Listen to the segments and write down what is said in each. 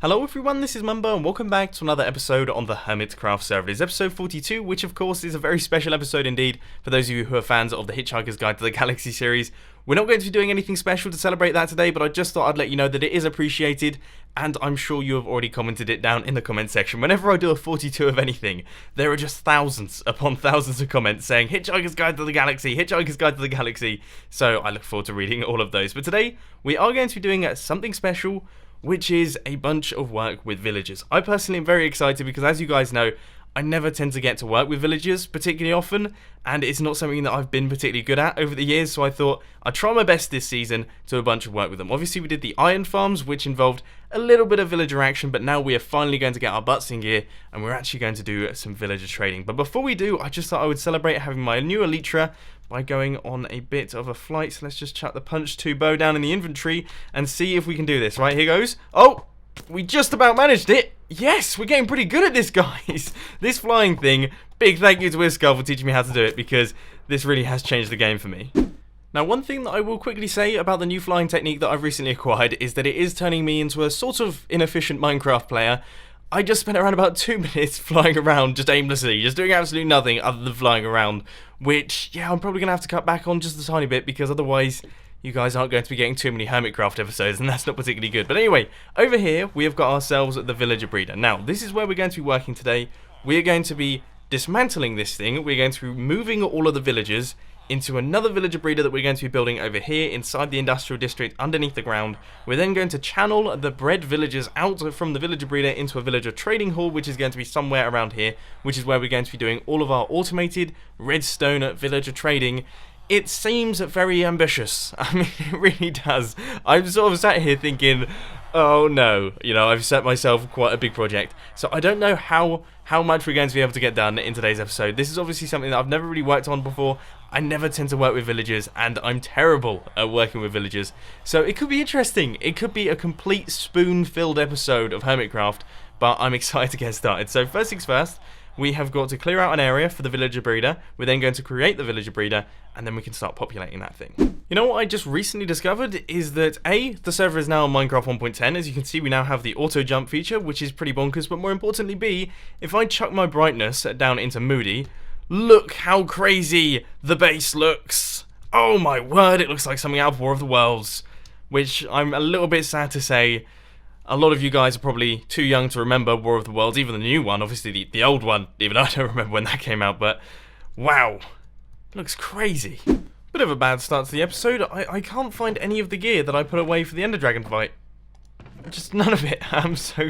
Hello everyone, this is Mumbo and welcome back to another episode on the Hermitcraft server. It is episode 42, which of course is a very special episode indeed for those of you who are fans of the Hitchhiker's Guide to the Galaxy series. We're not going to be doing anything special to celebrate that today, but I just thought I'd let you know that it is appreciated, and I'm sure you have already commented it down in the comment section. Whenever I do a 42 of anything, there are just thousands upon thousands of comments saying Hitchhiker's Guide to the Galaxy, Hitchhiker's Guide to the Galaxy, so I look forward to reading all of those. But today, we are going to be doing something special, which is a bunch of work with villagers. I personally am very excited because, as you guys know, I never tend to get to work with villagers particularly often, and it's not something that I've been particularly good at over the years, so I thought I'd try my best this season to do a bunch of work with them. Obviously we did the iron farms, which involved a little bit of villager action, but now we are finally going to get our butts in gear, and we're actually going to do some villager trading. But before we do, I just thought I would celebrate having my new elytra by going on a bit of a flight. So let's just chuck the punch 2 bow down in the inventory and see if we can do this. Right, here goes. Oh, we just about managed it. Yes, we're getting pretty good at this, guys. This flying thing, big thank you to Iskull for teaching me how to do it, because this really has changed the game for me. Now, one thing that I will quickly say about the new flying technique that I've recently acquired is that it is turning me into a sort of inefficient Minecraft player. I just spent around about 2 minutes flying around just aimlessly, just doing absolutely nothing other than flying around, which, yeah, I'm probably going to have to cut back on just a tiny bit, because otherwise you guys aren't going to be getting too many Hermitcraft episodes, and that's not particularly good. But anyway, over here we have got ourselves the villager breeder. Now, this is where we're going to be working today. We are going to be dismantling this thing. We're going to be moving all of the villagers into another villager breeder that we're going to be building over here inside the industrial district underneath the ground. We're then going to channel the bred villagers out from the villager breeder into a villager trading hall, which is going to be somewhere around here, which is where we're going to be doing all of our automated redstone villager trading. It seems very ambitious. I mean, it really does. I'm sort of sat here thinking, oh no, you know, I've set myself quite a big project. So I don't know how much we're going to be able to get done in today's episode. This is obviously something that I've never really worked on before. I never tend to work with villagers, and I'm terrible at working with villagers. So it could be interesting. It could be a complete spoon-filled episode of Hermitcraft, but I'm excited to get started. So first things first, we have got to clear out an area for the villager breeder. We're then going to create the villager breeder, and then we can start populating that thing. You know what I just recently discovered is that A, the server is now on Minecraft 1.10. As you can see, we now have the auto jump feature, which is pretty bonkers, but more importantly B, if I chuck my brightness down into moody, look how crazy the base looks. Oh my word, it looks like something out of War of the Worlds, which I'm a little bit sad to say. A lot of you guys are probably too young to remember War of the Worlds, even the new one, obviously the old one, even I don't remember when that came out, but wow, it looks crazy. Bit of a bad start to the episode. I can't find any of the gear that I put away for the Ender Dragon fight. Just none of it. So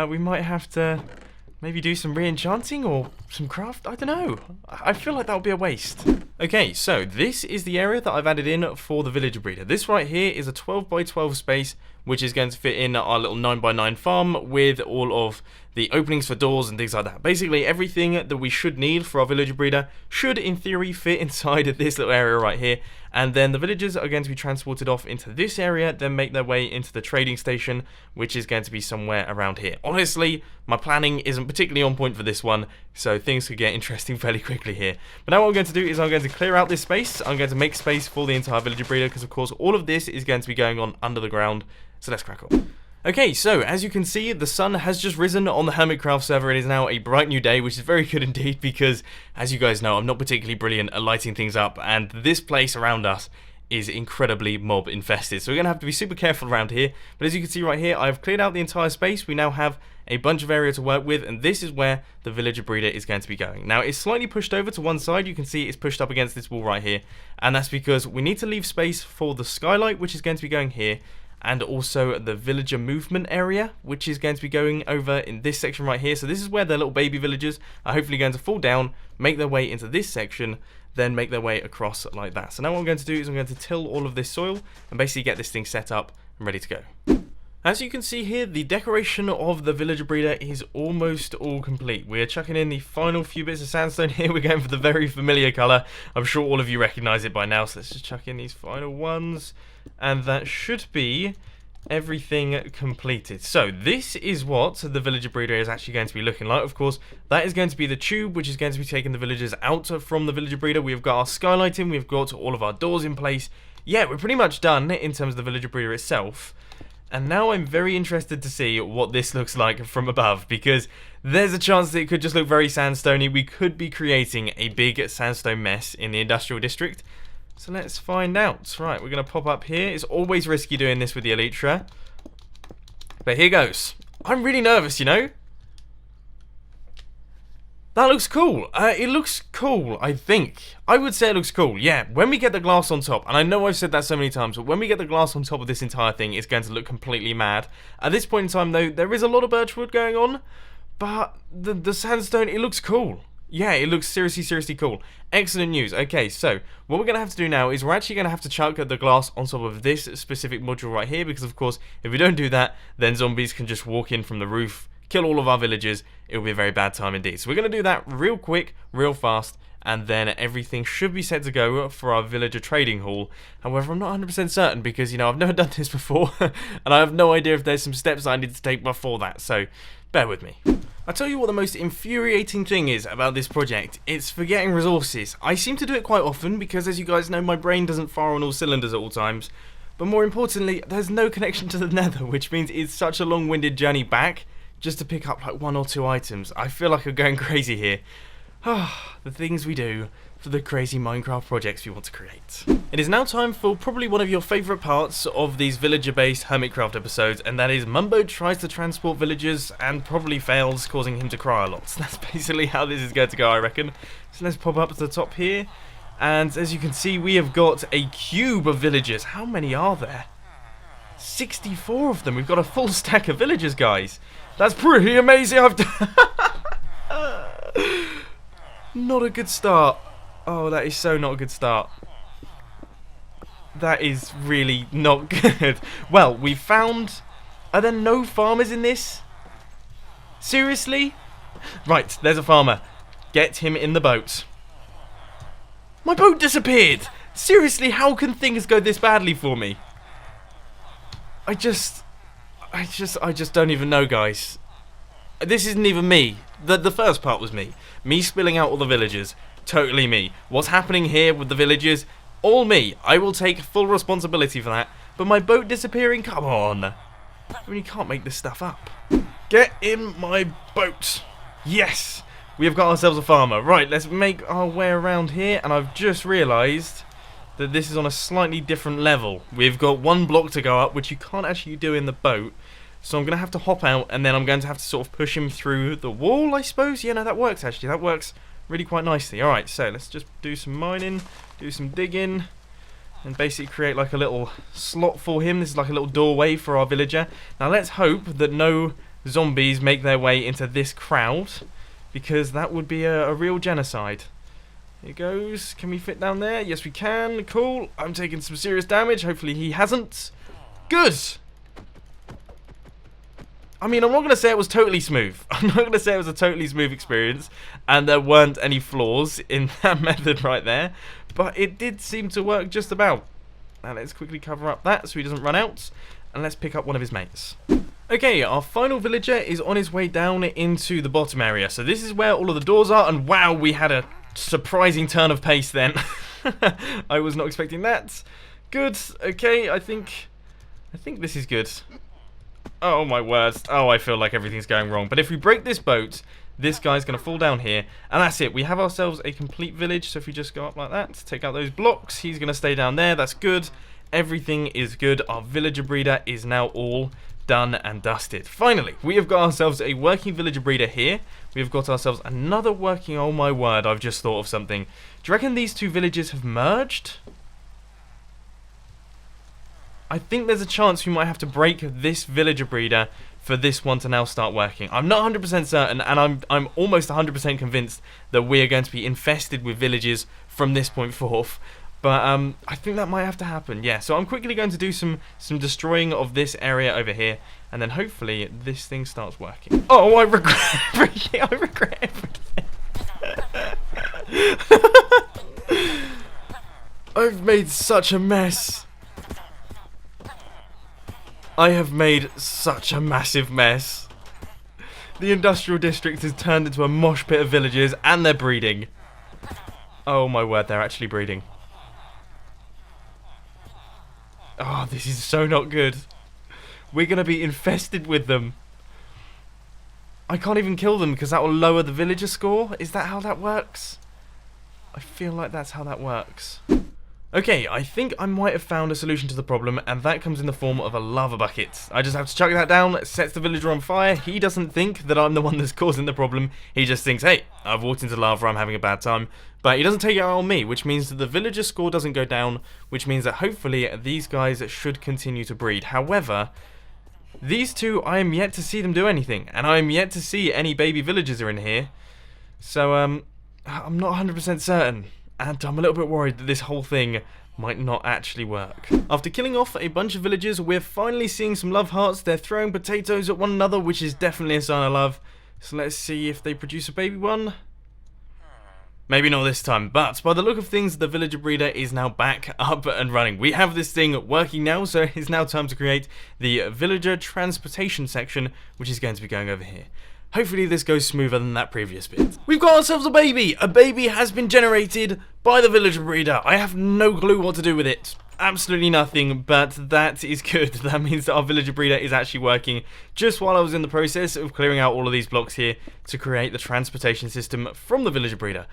we might have to maybe do some re-enchanting or some craft. I don't know. I feel like that would be a waste. Okay, so this is the area that I've added in for the villager breeder. This right here is a 12 by 12 space, which is going to fit in our little 9 by 9 farm with all of the openings for doors and things like that. Basically, everything that we should need for our villager breeder should, in theory, fit inside of this little area right here. And then the villagers are going to be transported off into this area, then make their way into the trading station, which is going to be somewhere around here. Honestly, my planning isn't particularly on point for this one, so things could get interesting fairly quickly here. But now what I'm going to do is I'm going to clear out this space. I'm going to make space for the entire villager breeder, because of course all of this is going to be going on under the ground. So let's crack on. Okay, so as you can see, the sun has just risen on the Hermitcraft server. It is now a bright new day, which is very good indeed, because as you guys know, I'm not particularly brilliant at lighting things up, and this place around us is incredibly mob infested. So we're going to have to be super careful around here. But as you can see right here, I've cleared out the entire space. We now have a bunch of area to work with, and this is where the villager breeder is going to be going. Now, it's slightly pushed over to one side. You can see it's pushed up against this wall right here, and that's because we need to leave space for the skylight, which is going to be going here, and also the villager movement area, which is going to be going over in this section right here. So this is where the little baby villagers are hopefully going to fall down, make their way into this section, then make their way across like that. So now what I'm going to do is I'm going to till all of this soil and basically get this thing set up and ready to go. As you can see here, the decoration of the villager breeder is almost all complete. We're chucking in the final few bits of sandstone here. We're going for the very familiar colour. I'm sure all of you recognise it by now, so let's just chuck in these final ones. And that should be everything completed. So this is what the villager breeder is actually going to be looking like. Of course, that is going to be the tube, which is going to be taking the villagers out from the villager breeder. We've got our skylight in, we've got all of our doors in place. Yeah, we're pretty much done in terms of the villager breeder itself. And now I'm very interested to see what this looks like from above, because there's a chance that it could just look very sandstony. We could be creating a big sandstone mess in the industrial district. So let's find out. Right, we're going to pop up here. It's always risky doing this with the Elytra. But here goes. I'm really nervous, you know? That looks cool. It looks cool, I think. I would say it looks cool, yeah. When we get the glass on top, and I know I've said that so many times, but when we get the glass on top of this entire thing, it's going to look completely mad. At this point in time, though, there is a lot of birchwood going on, but the sandstone, it looks cool. Yeah, it looks seriously cool. Excellent news. Okay, so what we're going to have to do now is we're actually going to have to chuck the glass on top of this specific module right here, because, of course, if we don't do that, then zombies can just walk in from the roof, kill all of our villagers. It will be a very bad time indeed. So we're going to do that real quick, real fast, and then everything should be set to go for our villager trading hall. However, I'm not 100% certain because, you know, I've never done this before, and I have no idea if there's some steps that I need to take before that, so bear with me. I'll tell you what the most infuriating thing is about this project. It's forgetting resources. I seem to do it quite often because, as you guys know, my brain doesn't fire on all cylinders at all times. But more importantly, there's no connection to the nether, which means it's such a long-winded journey back just to pick up like 1 or 2 items. I feel like I'm going crazy here. The things we do for the crazy Minecraft projects we want to create. It is now time for probably one of your favourite parts of these villager-based Hermitcraft episodes, and that is Mumbo tries to transport villagers and probably fails, causing him to cry a lot. So that's basically how this is going to go, I reckon. So let's pop up to the top here, and as you can see, we have got a cube of villagers. How many are there? 64 of them. We've got a full stack of villagers, guys. That's pretty amazing. Not a good start. Oh, that is so not a good start. That is really not good. Well, we found... Are there no farmers in this? Seriously? Right, there's a farmer. Get him in the boat. My boat disappeared! Seriously, how can things go this badly for me? I just don't even know, guys. This isn't even me. The first part was me. Me spilling out all the villagers. Totally me. What's happening here with the villagers? All me. I will take full responsibility for that. But my boat disappearing? Come on. I mean, you can't make this stuff up. Get in my boat. Yes. We have got ourselves a farmer. Right, let's make our way around here. And I've just realised that this is on a slightly different level. We've got 1 block to go up, which you can't actually do in the boat. So I'm going to have to hop out, and then I'm going to have to sort of push him through the wall, I suppose. Yeah, no, that works, actually. That works really quite nicely. Alright, so let's just do some mining, do some digging, and basically create like a little slot for him. This is like a little doorway for our villager. Now let's hope that no zombies make their way into this crowd, because that would be a real genocide. Here goes. Can we fit down there? Yes, we can. Cool. I'm taking some serious damage. Hopefully he hasn't. Good! I mean, I'm not going to say it was totally smooth. I'm not going to say it was a totally smooth experience and there weren't any flaws in that method right there, but it did seem to work just about. Now let's quickly cover up that so he doesn't run out, and let's pick up one of his mates. Okay, our final villager is on his way down into the bottom area. So this is where all of the doors are, and wow, we had a surprising turn of pace then. I was not expecting that. Good. Okay, I think this is good. Oh my word. Oh, I feel like everything's going wrong. But if we break this boat, this guy's going to fall down here. And that's it. We have ourselves a complete village. So if we just go up like that, take out those blocks, he's going to stay down there. That's good. Everything is good. Our villager breeder is now all done and dusted. Finally, we have got ourselves a working villager breeder here. We've got ourselves another working... Oh my word, I've just thought of something. Do you reckon these two villages have merged? I think there's a chance we might have to break this villager breeder for this one to now start working. I'm not 100% certain, and I'm almost 100% convinced that we are going to be infested with villages from this point forth. But I think that might have to happen, yeah. So I'm quickly going to do some destroying of this area over here, and then hopefully this thing starts working. Oh, I regret everything. I regret everything. I've made such a mess. I have made such a massive mess. The industrial district has turned into a mosh pit of villagers, and they're breeding. Oh my word, they're actually breeding. Oh, this is so not good. we're going to be infested with them. I can't even kill them because that will lower the villager score. Is that how that works? I feel like that's how that works. Okay, I think I might have found a solution to the problem, and that comes in the form of a lava bucket. I just have to chuck that down, sets the villager on fire. He doesn't think that I'm the one that's causing the problem. He just thinks, hey, I've walked into lava, I'm having a bad time. But he doesn't take it out on me, which means that the villager score doesn't go down, which means that hopefully these guys should continue to breed. However, these two, I am yet to see them do anything, and I am yet to see any baby villagers are in here. So, I'm not 100% certain. And I'm a little bit worried that this whole thing might not actually work. After killing off a bunch of villagers, we're finally seeing some love hearts. They're throwing potatoes at one another, which is definitely a sign of love. So let's see if they produce a baby one. Maybe not this time, but by the look of things, the villager breeder is now back up and running. We have this thing working now, so it's now time to create the villager transportation section, which is going to be going over here. Hopefully this goes smoother than that previous bit. We've got ourselves a baby! A baby has been generated by the villager breeder. I have no clue what to do with it. Absolutely nothing, but that is good. That means that our villager breeder is actually working just while I was in the process of clearing out all of these blocks here to create the transportation system from the villager breeder.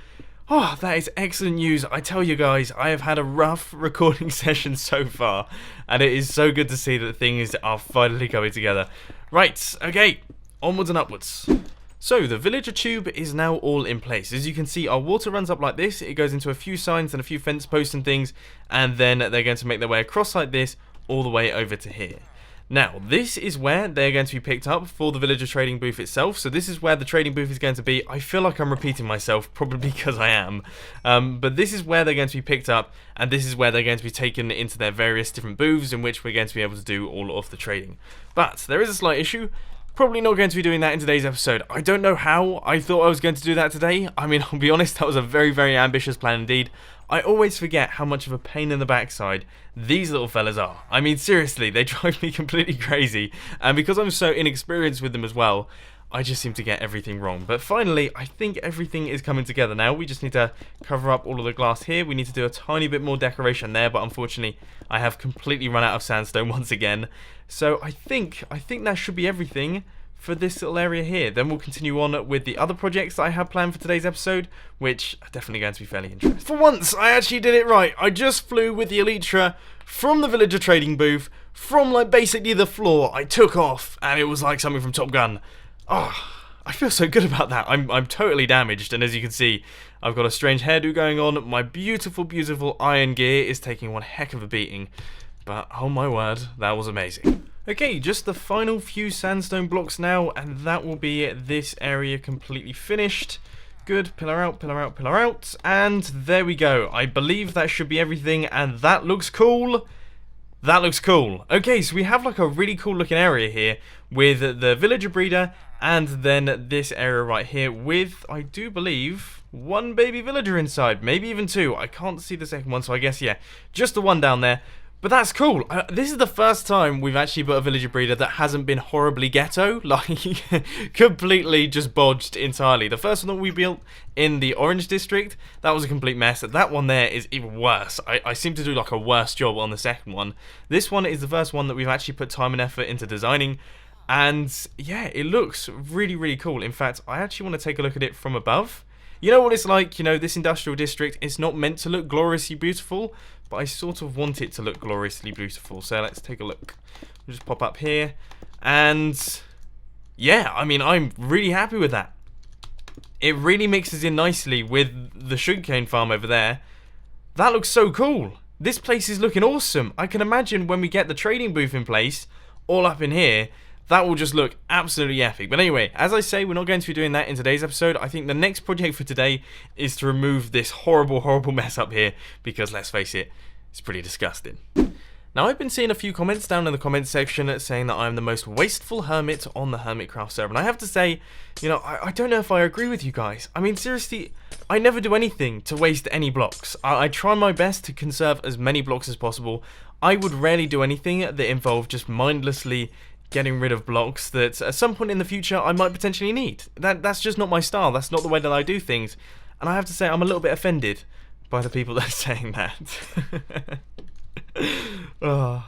Oh, that is excellent news. I tell you guys, I have had a rough recording session so far, and it is so good to see that things are finally coming together. Right, okay. Onwards and upwards. So, the villager tube is now all in place. As you can see, our water runs up like this. It goes into a few signs and a few fence posts and things. And then they're going to make their way across like this, all the way over to here. Now, this is where they're going to be picked up for the villager trading booth itself. So this is where the trading booth is going to be. I feel like I'm repeating myself, probably because I am. But this is where they're going to be picked up. And this is where they're going to be taken into their various different booths in which we're going to be able to do all of the trading. But there is a slight issue. Probably not going to be doing that in today's episode. I don't know how I thought I was going to do that today. I mean, I'll be honest, that was a very, very ambitious plan indeed. I always forget how much of a pain in the backside these little fellas are. I mean, seriously, they drive me completely crazy. And because I'm so inexperienced with them as well, I just seem to get everything wrong. But finally, I think everything is coming together now. We just need to cover up all of the glass here. We need to do a tiny bit more decoration there, but unfortunately, I have completely run out of sandstone once again. So I think that should be everything for this little area here. Then we'll continue on with the other projects that I have planned for today's episode, which are definitely going to be fairly interesting. For once, I actually did it right. I just flew with the Elytra from the villager trading booth, from like basically the floor. I took off, and it was like something from Top Gun. Oh, I feel so good about that. I'm totally damaged, and as you can see, I've got a strange hairdo going on. My beautiful, beautiful iron gear is taking one heck of a beating. But, oh my word, that was amazing. Okay, just the final few sandstone blocks now, and that will be this area completely finished. Good, pillar out, pillar out, pillar out, and there we go. I believe that should be everything, and that looks cool. That looks cool. Okay, so we have like a really cool looking area here with the villager breeder, and then this area right here with, I do believe, one baby villager inside, maybe even two. I can't see the second one, so I guess, yeah, just the one down there. But that's cool. This is the first time we've actually put a villager breeder that hasn't been horribly ghetto, like completely just bodged entirely. The first one that we built in the orange district, that was a complete mess. That one there is even worse. I seem to do like a worse job on the second one. This one is the first one that we've actually put time and effort into designing. And yeah, it looks really, really cool. In fact, I actually want to take a look at it from above. You know what it's like, you know, this industrial district, it's not meant to look gloriously beautiful, but I sort of want it to look gloriously beautiful. So let's take a look. We'll just pop up here. And yeah, I mean, I'm really happy with that. It really mixes in nicely with the sugarcane farm over there. That looks so cool. This place is looking awesome. I can imagine when we get the trading booth in place, all up in here, that will just look absolutely epic. But anyway, as I say, we're not going to be doing that in today's episode. I think the next project for today is to remove this horrible, horrible mess up here, because let's face it, it's pretty disgusting. Now, I've been seeing a few comments down in the comments section saying that I'm the most wasteful hermit on the Hermitcraft server. And I have to say, you know, I don't know if I agree with you guys. I mean, seriously, I never do anything to waste any blocks. I try my best to conserve as many blocks as possible. I would rarely do anything that involved just mindlessly getting rid of blocks that at some point in the future I might potentially need. That's just not my style. That's not the way that I do things. And I have to say, I'm a little bit offended by the people that are saying that. Oh.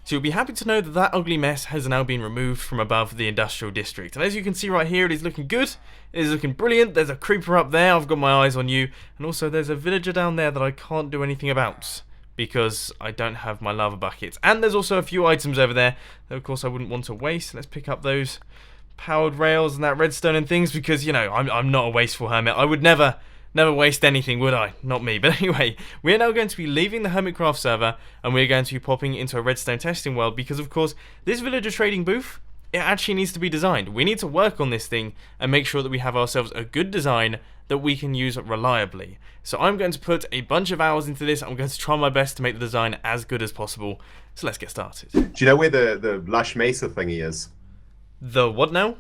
So you'll be happy to know that that ugly mess has now been removed from above the industrial district. And as you can see right here, it is looking good. It is looking brilliant. There's a creeper up there. I've got my eyes on you. And also there's a villager down there that I can't do anything about because I don't have my lava buckets. And there's also a few items over there that of course I wouldn't want to waste. Let's pick up those powered rails and that redstone and things because, you know, I'm not a wasteful hermit. I would never waste anything, would I? Not me. But anyway, we are now going to be leaving the Hermitcraft server and we're going to be popping into a redstone testing world because, of course, this villager trading booth, it actually needs to be designed. We need to work on this thing and make sure that we have ourselves a good design that we can use reliably. So I'm going to put a bunch of hours into this. I'm going to try my best to make the design as good as possible. So let's get started. Do you know where the Lush Mesa thingy is? The what now?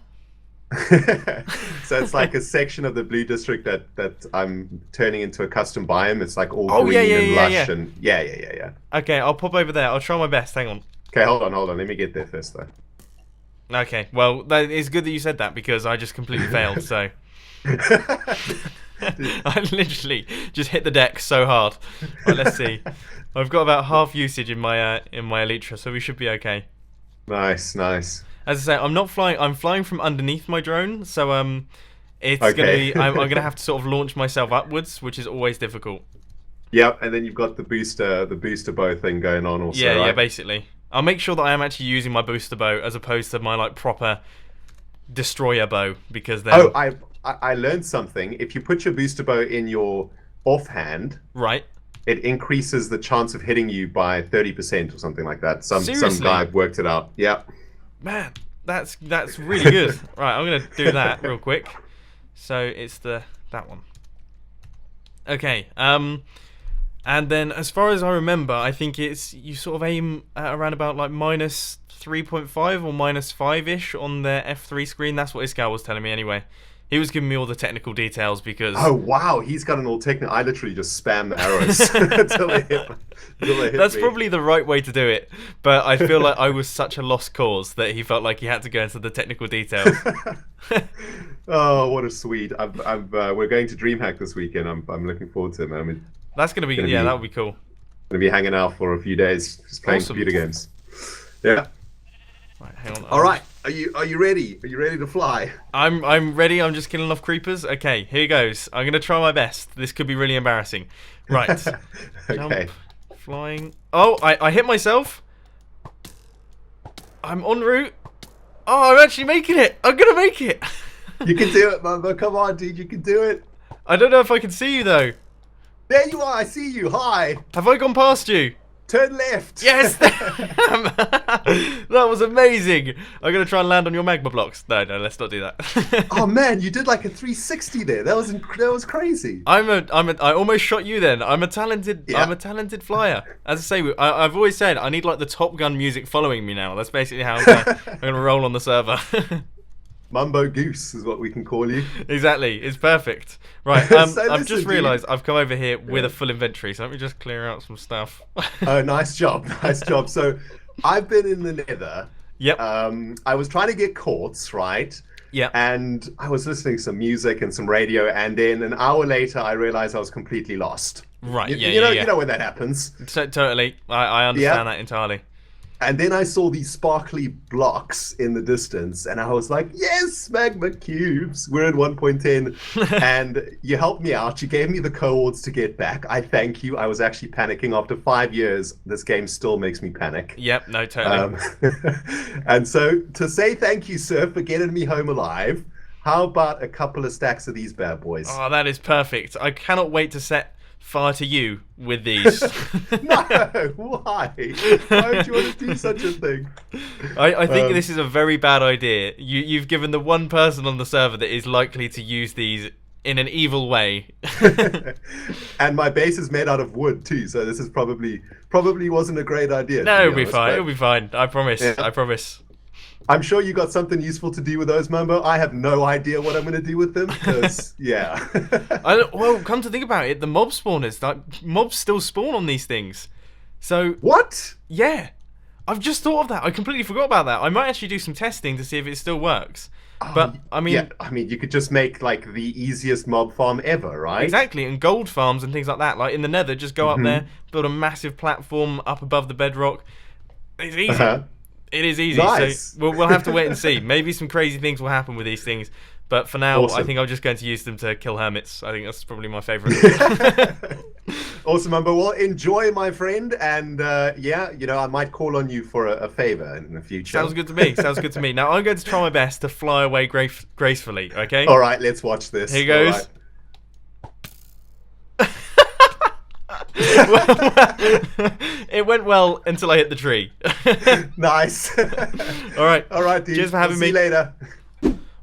So it's like a section of the blue district that I'm turning into a custom biome. It's like all green and lush and yeah. Okay, I'll pop over there. I'll try my best. Hang on. Okay, hold on. Let me get there first though. Okay, well, it's good that you said that because I just completely failed. So I literally just hit the deck so hard. Right, let's see. I've got about half usage in my elytra, so we should be okay. Nice. As I say, I'm not flying. I'm flying from underneath my drone, so it's okay. gonna be. I'm gonna have to sort of launch myself upwards, which is always difficult. Yep, and then you've got the booster bow thing going on also. Yeah, right? yeah, basically. I'll make sure that I am actually using my booster bow as opposed to my like proper destroyer bow because then. Oh, I learned something. If you put your booster bow in your offhand, right, it increases the chance of hitting you by 30% or something like that. Some Seriously? guy worked it out. Yeah. Man, that's really good. Right, I'm gonna do that real quick. So it's that one. Okay. And then as far as I remember, I think it's you sort of aim at around about like minus 3.5 or minus 5-ish on the F3 screen. That's what Iskal was telling me anyway. He was giving me all the technical details because... Oh, wow. He's got an all technical... I literally just spam the arrows until they hit That's me. probably the right way to do it. But I feel like I was such a lost cause that he felt like he had to go into the technical details. Oh, what a sweet. We're going to DreamHack this weekend. I'm looking forward to it, man. I mean, that's going to be... Yeah, that would be cool. Going to be hanging out for a few days, just playing computer games. Yeah. Right, hang on. All right. Are you ready? Are you ready to fly? I'm ready. I'm just killing off creepers. Okay, here goes. I'm gonna try my best. This could be really embarrassing. Right. Okay. Jump, flying. Oh, I hit myself. I'm en route. Oh, I'm actually making it. I'm gonna make it. You can do it, man. Come on, dude. You can do it. I don't know if I can see you though. There you are. I see you. Hi. Have I gone past you? Turn left. Yes! That was amazing! I'm going to try and land on your magma blocks. No, let's not do that. Oh man, you did like a 360 there. That was crazy. I almost shot you then. I'm a talented flyer. As I say, I've always said I need like the Top Gun music following me now. That's basically how I'm going to roll on the server. Mumbo Goose is what we can call you. Exactly, it's perfect. Right, So I've just realised I've come over here with a full inventory, so let me just clear out some stuff. Oh, nice job. So, I've been in the Nether. Yep. I was trying to get quartz, right? Yeah. And I was listening to some music and some radio, and then an hour later, I realised I was completely lost. Right. You know when that happens. Totally. I understand that entirely. And then I saw these sparkly blocks in the distance, and I was like, yes, magma cubes. We're at 1.10. And you helped me out. You gave me the codes to get back. I thank you. I was actually panicking. After 5 years, this game still makes me panic. Yep, no, totally. And so to say thank you, sir, for getting me home alive, how about a couple of stacks of these bad boys? Oh, that is perfect. I cannot wait to set fire to you with these. No, why? Why would you want to do such a thing? I think this is a very bad idea. You've given the one person on the server that is likely to use these in an evil way. And my base is made out of wood too, so this is probably wasn't a great idea. No, it'll be fine. It'll be fine. I promise. Yeah. I promise. I'm sure you got something useful to do with those, Mumbo. I have no idea what I'm going to do with them, because, yeah. Well, come to think about it, the mob spawners, like, mobs still spawn on these things. So... What? Yeah. I've just thought of that. I completely forgot about that. I might actually do some testing to see if it still works. But, I mean... Yeah, I mean, you could just make, like, the easiest mob farm ever, right? Exactly, and gold farms and things like that. Like, in the Nether, just go up there, build a massive platform up above the bedrock. It's easy. Uh-huh. It is easy. Nice. So we'll have to wait and see. Maybe some crazy things will happen with these things. But for now, Awesome. I think I'm just going to use them to kill hermits. I think that's probably my favourite. Awesome, Mumbo. Well, enjoy, my friend, and yeah, I might call on you for a favor in the future. Sounds good to me. Sounds good to me. Now I'm going to try my best to fly away gracefully. Okay. All right, let's watch this. Here goes. All right. It went well until I hit the tree. Nice. All right. All right, dude. Cheers for having See me. you later.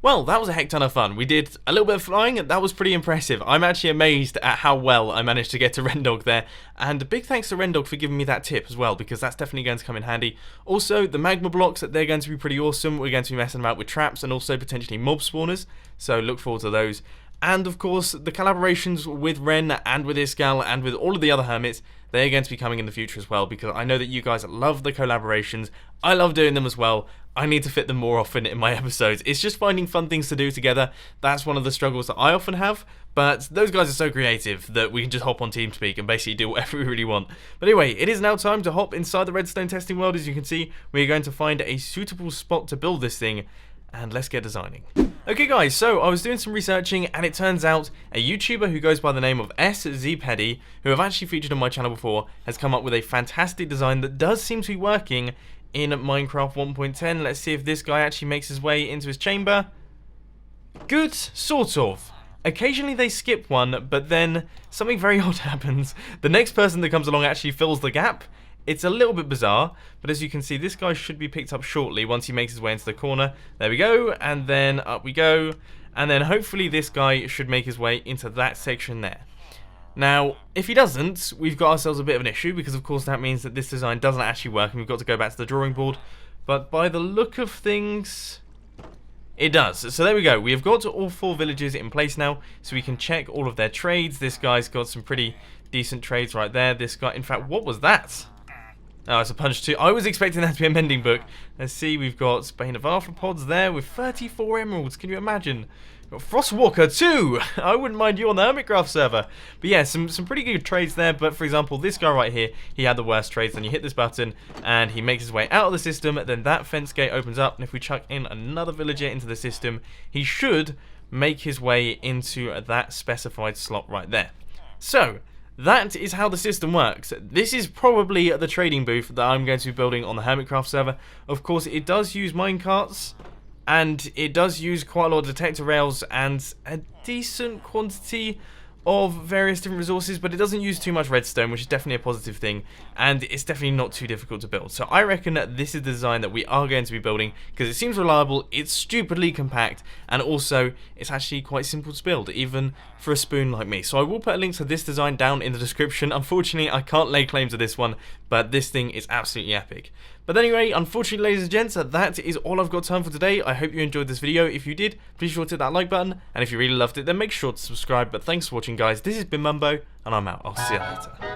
Well, that was a heck ton of fun. We did a little bit of flying, that was pretty impressive. I'm actually amazed at how well I managed to get to Rendog there, and a big thanks to Rendog for giving me that tip as well, because that's definitely going to come in handy. Also, the magma blocks, they're going to be pretty awesome. We're going to be messing about with traps and also potentially mob spawners, so look forward to those. And of course, the collaborations with Ren and with Iskall and with all of the other hermits, they're going to be coming in the future as well, because I know that you guys love the collaborations. I love doing them as well. I need to fit them more often in my episodes. It's just finding fun things to do together. That's one of the struggles that I often have, but those guys are so creative that we can just hop on TeamSpeak and basically do whatever we really want. But anyway, it is now time to hop inside the Redstone testing world. As you can see, we're going to find a suitable spot to build this thing, and let's get designing. Okay guys, so I was doing some researching, and it turns out a YouTuber who goes by the name of SZPeddy, who I've actually featured on my channel before, has come up with a fantastic design that does seem to be working in Minecraft 1.10. Let's see if this guy actually makes his way into his chamber. Good, sort of. Occasionally they skip one, but then something very odd happens. The next person that comes along actually fills the gap. It's a little bit bizarre, but as you can see, this guy should be picked up shortly once he makes his way into the corner. There we go, and then up we go, and then hopefully this guy should make his way into that section there. Now, if he doesn't, we've got ourselves a bit of an issue, because of course that means that this design doesn't actually work, and we've got to go back to the drawing board. But by the look of things, it does. So there we go. We have got all 4 villages in place now, so we can check all of their trades. This guy's got some pretty decent trades right there. This guy, in fact, what was that? Oh, it's a punch too. I was expecting that to be a mending book. Let's see, we've got Bane of Arthropods there with 34 emeralds. Can you imagine? We've got Frostwalker too. I wouldn't mind you on the Hermitcraft server. But yeah, some pretty good trades there. But for example, this guy right here, he had the worst trades. Then you hit this button and he makes his way out of the system. Then that fence gate opens up. And if we chuck in another villager into the system, he should make his way into that specified slot right there. So that is how the system works. This is probably the trading booth that I'm going to be building on the Hermitcraft server. Of course, it does use minecarts, and it does use quite a lot of detector rails and a decent quantity of various different resources, but it doesn't use too much redstone, which is definitely a positive thing, and it's definitely not too difficult to build. So I reckon that this is the design that we are going to be building, because it seems reliable, it's stupidly compact, and also it's actually quite simple to build, even for a spoon like me. So I will put a link to this design down in the description. Unfortunately, I can't lay claim to this one, but this thing is absolutely epic. But anyway, unfortunately, ladies and gents, that is all I've got time for today. I hope you enjoyed this video. If you did, please sure to hit that like button. And if you really loved it, then make sure to subscribe. But thanks for watching, guys. This has been Mumbo, and I'm out. I'll see you later.